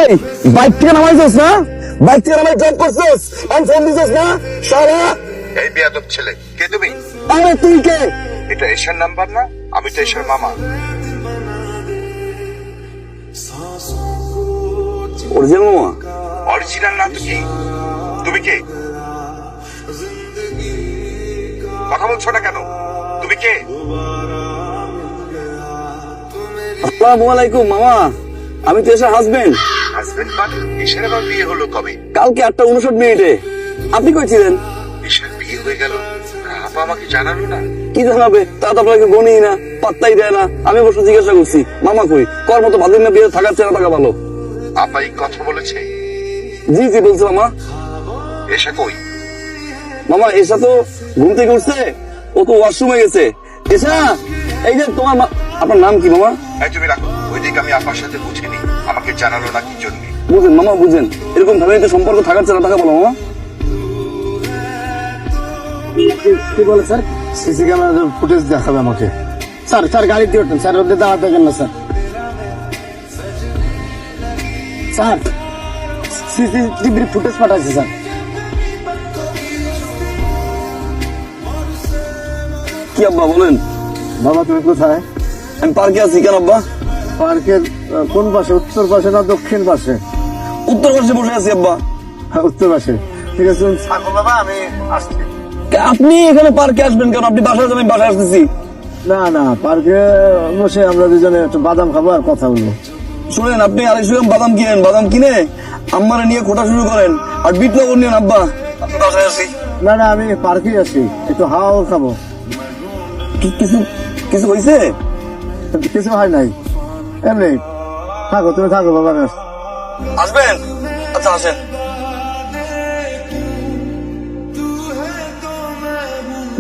এই বাইক থেকে নামাইছিস না? বাইক থেকে নামাই ড্রপ করছিস? আমি ফোন দিছিস না? সারা এই বেয়াদব ছেলে, কে তুমি? আরে তুই কে? এটা এশার নাম্বার না? আমি তো এশার মামা। অরিজিনাল মামা? অরিজিনাল না তো কি? তুমি কে? কথা বলছো না কেন? তুমি কে? আসসালামু আলাইকুম মামা, আমি তো এশার হাজবেন্ড। হাজবেন্ড মানে? এশার আবার বিয়ে হলো কবে? কালকে 8:59 আপনি কই ছিলেন? এশার বিয়ে হয়ে গেল, আপা আমাকে জানালো না? কি জানাবে? তা তো আপনাকে গনি না, পাত্তাই দেয় না। আমি অবশ্য জিজ্ঞাসা করছি মামা কই, কর মতো ভাদিন না বিয়ে থাকার চেনা থাকা ভালো। আপা এই কথা বলেছে? জি জি বলছে মামা। এশা কই? মামা এসা তো ঘুম থেকে উঠছে, ও তো ওয়াশরুমে গেছে। এসা, এই যে তোমার আপনার নাম কি মামা? এই তুমি রাখো, ওইদিকে আমি আপার সাথে বুঝিনি, আমাকে জানালো না কি জন্য। বুঝেন মামা বুঝেন, এরকম ফ্যামিলিতে সম্পর্ক থাকার চেনা থাকা ভালো মামা। কি বলে স্যার? সিসি ক্যামেরার ফুটেজ দেখাবে আমাকে। স্যার স্যার গাড়ি দিয়ে উঠবেন স্যার, ওদের দাওয়াত দেখেন না স্যার। স্যার সিসিটিভির ফুটেজ পাঠাচ্ছে স্যার। কি আব্বা বলেন? বাবা তুমি কোথায়? আমি পার্কে আছি। কেন আব্বা? পার্কের কোন পাশে, উত্তর পাশে না দক্ষিণ পাশে? উত্তর পাশে বসে আছি আব্বা। হ্যাঁ, উত্তর পাশে। ঠিক আছে থাকো বাবা, আমি আসছি। আপনি এখানে পার্কে আসবেন কেন? আপনি বাসায় যাবেন, বাসায় আসতেছি। না না, পার্কে বসে আমরা দুজনে একটু বাদাম খাবো আর কথা বলবো। শুনেন, আপনি 250 গ্রাম বাদাম কিনেন, বাদাম কিনে আম্মারে নিয়ে খোটা শুরু করেন, আর বিট লবণ নিয়েন আব্বা। আপনি বাসায় আসি। না না, আমি পার্কে আসি, একটু হাওয়া খাবো। কিছু কিছু হয়েছে? কিছু হয় নাই, এমনি থাকো, তুমি থাকো বাবা। আসবেন? আচ্ছা আসেন।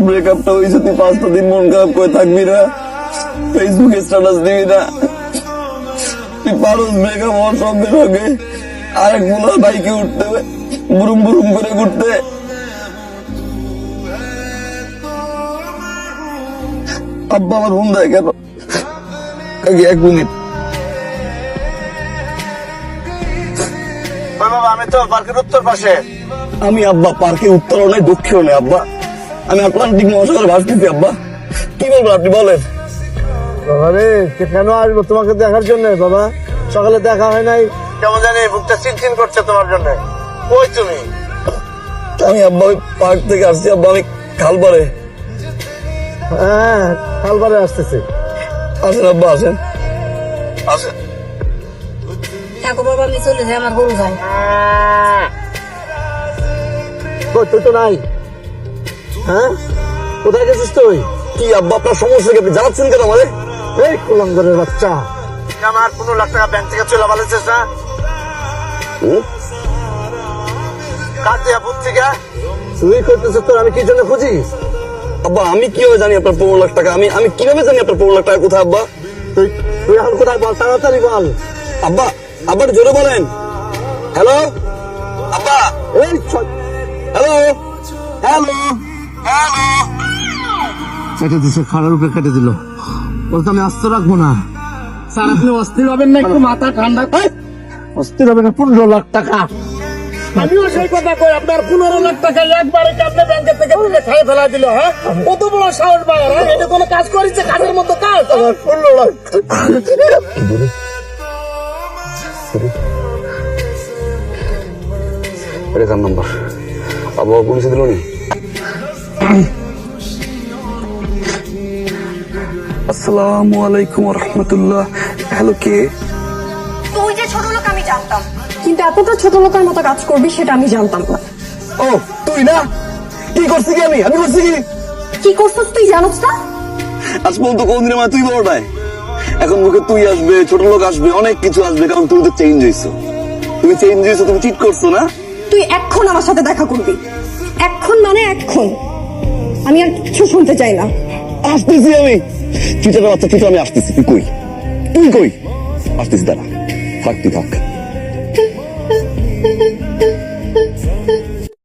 ব্রেকআপটা হয়েছে, তুই 5টা দিন মন খারাপ করে থাকবি না, ফেসবুকে স্ট্যাটাস দিবি না। তুই পারস ব্রেকআপ হওয়ার সঙ্গে সঙ্গে আরেক মূলার বাইকে উঠতে, বুরুম বুরুম করে ঘুরতে। আব্বা আমার ফোন দেয় কেন? 1 মিনিট। বাবা আমি তো পার্কের উত্তর পাশে। আমি আব্বা পার্কে উত্তরও নাই দক্ষিণও নেই আব্বা, আমি আটলান্টিক মহাসাগরে ভাসতেছি আব্বা। কি বলবো আপনি বলেন? আরে কেন আসবো তোমাকে দেখার জন্য বাবা? সকালে দেখা হয় নাই, কেমন জানি বুকটা চিনচিন করছে তোমার জন্য। কই তুমি? আমি আব্বা ওই পার্ক থেকে আসছি আব্বা, আমি খালপাড়ে। হ্যাঁ কালবারে আসতেছি। আসেন আব্বা, আসেন আসেন। থাকো বাবা, আমি চলে যাই, আমার গরু যায়। কই তুই তো নাই? হ্যাঁ কোথায় গেছিস তুই? কি আব্বা আপনার সমস্যা কি? আপনি জানাচ্ছেন কেন আমারে? এই কুলাঙ্গরের বাচ্চা, আমার 15 লাখ টাকা ব্যাংক থেকে চলে পালাইছিস না? কার দিয়া বুঝ থেকে তুই করতেছিস? তোর আমি কি জন্য খুঁজি? আব্বা আমি কিভাবে জানি আপনার 15 লাখ টাকা? আমি কিভাবে জানি আপনার 15 লাখ টাকা কোথায় আব্বা? তুই তুই এখন কোথায় বল, তাড়াতাড়ি বল। আব্বা আব্বা জোরে বলেন। হ্যালো আব্বা, এই হ্যালো হ্যালো হ্যালো। কেটে দিছে, খাড়ার উপরে কেটে দিল। বলতে আমি আস্ত রাখবো না। স্যার আপনি অস্থির হবেন না, একটু মাথা ঠান্ডা। অস্থির হবে না? 15 লাখ টাকা। আমিও সেই কথা কই, আপনার 15 লাখ টাকা একবারে কাটলে ব্যাংকের থেকে তুলে খাই ফেলা দিল। হ্যাঁ কত বড় সাহস ভাইয়ার! হ্যাঁ এটা কোনো কাজ করেছে? কাজের মতো কাজ? আমার 15 লাখ এটা কার নাম্বার? আব্বা পুলিশে দিল নি? আসসালামু আলাইকুম রহমতুল্লাহ। হ্যালো কে? তুই যে ছোট লোক আমি জানতাম, কিন্তু এতটা ছোট লোকের মতো কাজ করবি সেটা আমি জানতাম না। ও তুই না? কি করছি কি? আমি করছি কি? কি করছিস তুই জানোস না? আজ পর্যন্ত কোনদিন আমার তুই বড় নাই, এখন মুখে তুই আসবে, ছোট লোক আসবে, অনেক কিছু আসবে, কারণ তুই তো চেঞ্জ হয়েছো। তুমি চেঞ্জ হয়েছো, তুমি চিট করছো না? তুই এখন আমার সাথে দেখা করবি, এখন মানে এখন। আমি আর কিছু শুনতে চাই না। আসতেছি আমি, চিটার বাচ্চা চিটা, আমি আসতেছি। তুই কই? তুই কই? আসতেছি, দাঁড়া, থাক তুই থাক।